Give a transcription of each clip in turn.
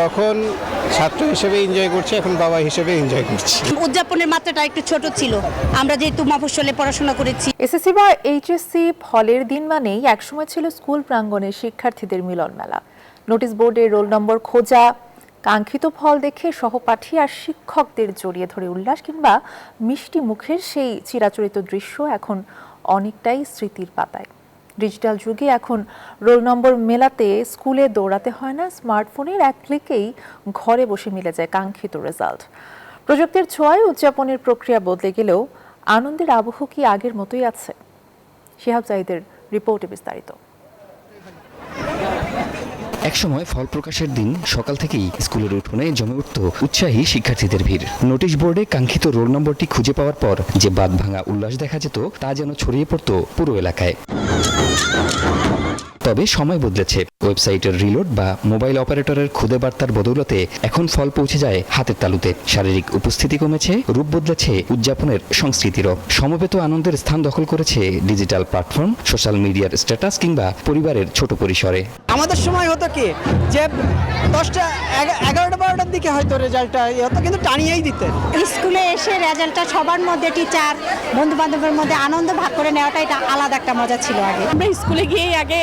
তখন ছাত্র হিসেবে এনজয় করছি, এখন বাবা হিসেবে এনজয় করছি। উদযাপনের মাত্রাটা একটু ছোট ছিল, আমরা যেহেতু মফস্বলে পড়াশোনা করেছি। এসএসসি বা এইচএসসি ফলের দিন মানেই একসময় ছিল স্কুল প্রাঙ্গণে শিক্ষার্থীদের মিলন মেলা। নোটিশ বোর্ডে রোল নম্বর খোঁজা, কাঙ্ক্ষিত ফল দেখে সহপাঠী আর শিক্ষকদের জড়িয়ে ধরে উল্লাস কিংবা মিষ্টি মুখের সেই চিরাচরিত দৃশ্য এখন অনেকটাই স্মৃতির পাতায়। ডিজিটাল যুগে এখন রোল নম্বর মেলাতে স্কুলে দৌড়াতে হয় না, স্মার্টফোনের এক ক্লিকেই ঘরে বসে মিলে যায় কাঙ্ক্ষিত রেজাল্ট। প্রযুক্তির ছোঁয়ায় উদযাপনের প্রক্রিয়া বদলে গেলেও আনন্দের আবহ কি আগের মতোই আছে? শিহাব জাহিদের রিপোর্টে বিস্তারিত। একসময় ফল প্রকাশের দিন সকাল থেকেই স্কুলের উঠোনে জমে উঠত উৎসাহী শিক্ষার্থীদের ভিড়। নোটিশ বোর্ডে কাঙ্ক্ষিত রোল নম্বরটি খুঁজে পাওয়ার পর যে বাঁধ ভাঙা উল্লাস দেখা যেত তা যেন ছড়িয়ে পড়ত পুরো এলাকায়। তবে সময় বদলেছে। ওয়েবসাইটের রিলোড বা মোবাইল অপারেটরের খুদে বার্তার বদৌলতে এখন ফল পৌঁছে যায় হাতের তালুতে। শারীরিক উপস্থিতি কমেছে, রূপ বদলেছে উদযাপনের সংস্কৃতিরও। সমবেত আনন্দের স্থান দখল করেছে ডিজিটাল প্ল্যাটফর্ম, সোশ্যাল মিডিয়ার স্ট্যাটাস কিংবা পরিবারের ছোট পরিসরে। আমাদের সময় হতো কি যে 10টা 11টা 12টার দিকে হয়তো রেজাল্টটা হতো, কিন্তু টানিয়েই দিতেন। স্কুলে এসে রেজাল্টটা সবার মধ্যে, টিচার বন্ধু বান্ধবের মধ্যে আনন্দ ভাগ করে নেওয়াটা এটা আলাদা একটা মজা ছিল আগে। আমরা স্কুলে গিয়েই আগে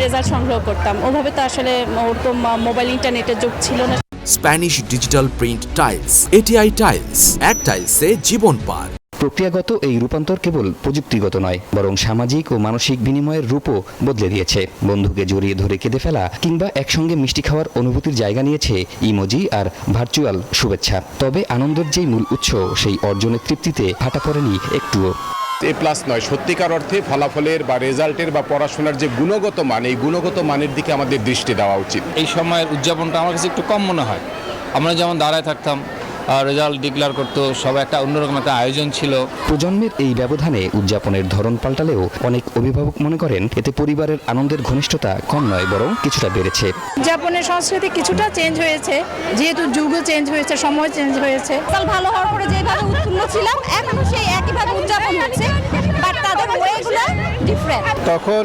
রেজাল্ট সংগ্রহ করতাম, ওভাবে তো আসলে ওরকম মোবাইল ইন্টারনেটের যুগ ছিল না। Spanish digital print tiles, ATI tiles, এক টাইলসে জীবন পার। প্রক্রিয়াগত এই রূপান্তর কেবল প্রযুক্তিগত নয়, বরং সামাজিক ও মানসিক বিনিময়ের রূপও বদলে দিয়েছে। বন্ধুকে জড়িয়ে ধরে কেঁদে ফেলা কিংবা একসঙ্গে মিষ্টি খাওয়ার অনুভূতির জায়গা নিয়েছে ইমোজি আর ভার্চুয়াল শুভেচ্ছা। তবে আনন্দের যেই মূল উৎস, সেই অর্জনের তৃপ্তিতে ভাটা পড়েনি একটুও। A+ নয়, সত্যিকার অর্থে ফলাফলের বা রেজাল্টের বা পড়াশোনার যে গুণগত মান, এই গুণগত মানের দিকে আমাদের দৃষ্টি দেওয়া উচিত। এই সময়ের উদযাপনটা আমার কাছে একটু কম মনে হয়। আমরা যেমন দাঁড়ায় থাকতাম, রেজাল্ট ডিক্লেয়ার করতো, সব একটা অন্যরকম একটা আয়োজন ছিল। প্রজন্মের এই ব্যবধানে উদযাপনের ধরন পাল্টালেও অনেক অভিভাবক মনে করেন এতে পরিবারের আনন্দের ঘনিষ্ঠতা কম নয়, বরং কিছুটা বেড়েছে। উদযাপনের সংস্কৃতি কিছুটা চেঞ্জ হয়েছে, যেহেতু যুগও চেঞ্জ হয়েছে, সময় চেঞ্জ হয়েছে। সাল ভালো হওয়ার পরে যেভাবে উৎফুল্ল ছিলাম, এখনো সেই একইভাবে উদযাপন হচ্ছে, বাট তাদের ওয়েগুলো ডিফারেন্ট। তখন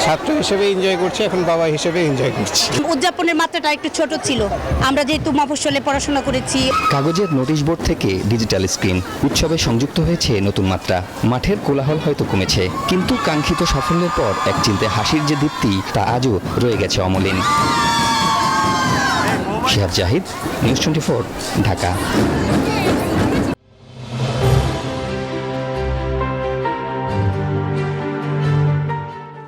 ছাত্র হিসেবে এনজয় করছি, এখন বাবা হিসেবে এনজয় করছি। উদযাপনের মাত্রাটা একটু ছোট ছিল, আমরা যেহেতু মফস্বলে পড়াশোনা করেছি। কাগজের নোটিশ বোর্ড থেকে ডিজিটাল স্ক্রিন, উৎসবে সংযুক্ত হয়েছে নতুন মাত্রা। মাঠের কোলাহল হয়তো কমেছে, কিন্তু কাঙ্ক্ষিত সাফল্যের পর এক চিলতে হাসির যে দীপ্তি, তা আজও রয়ে গেছে অমলিন। শিহাব জাহিদ, নিউজ 24, ঢাকা।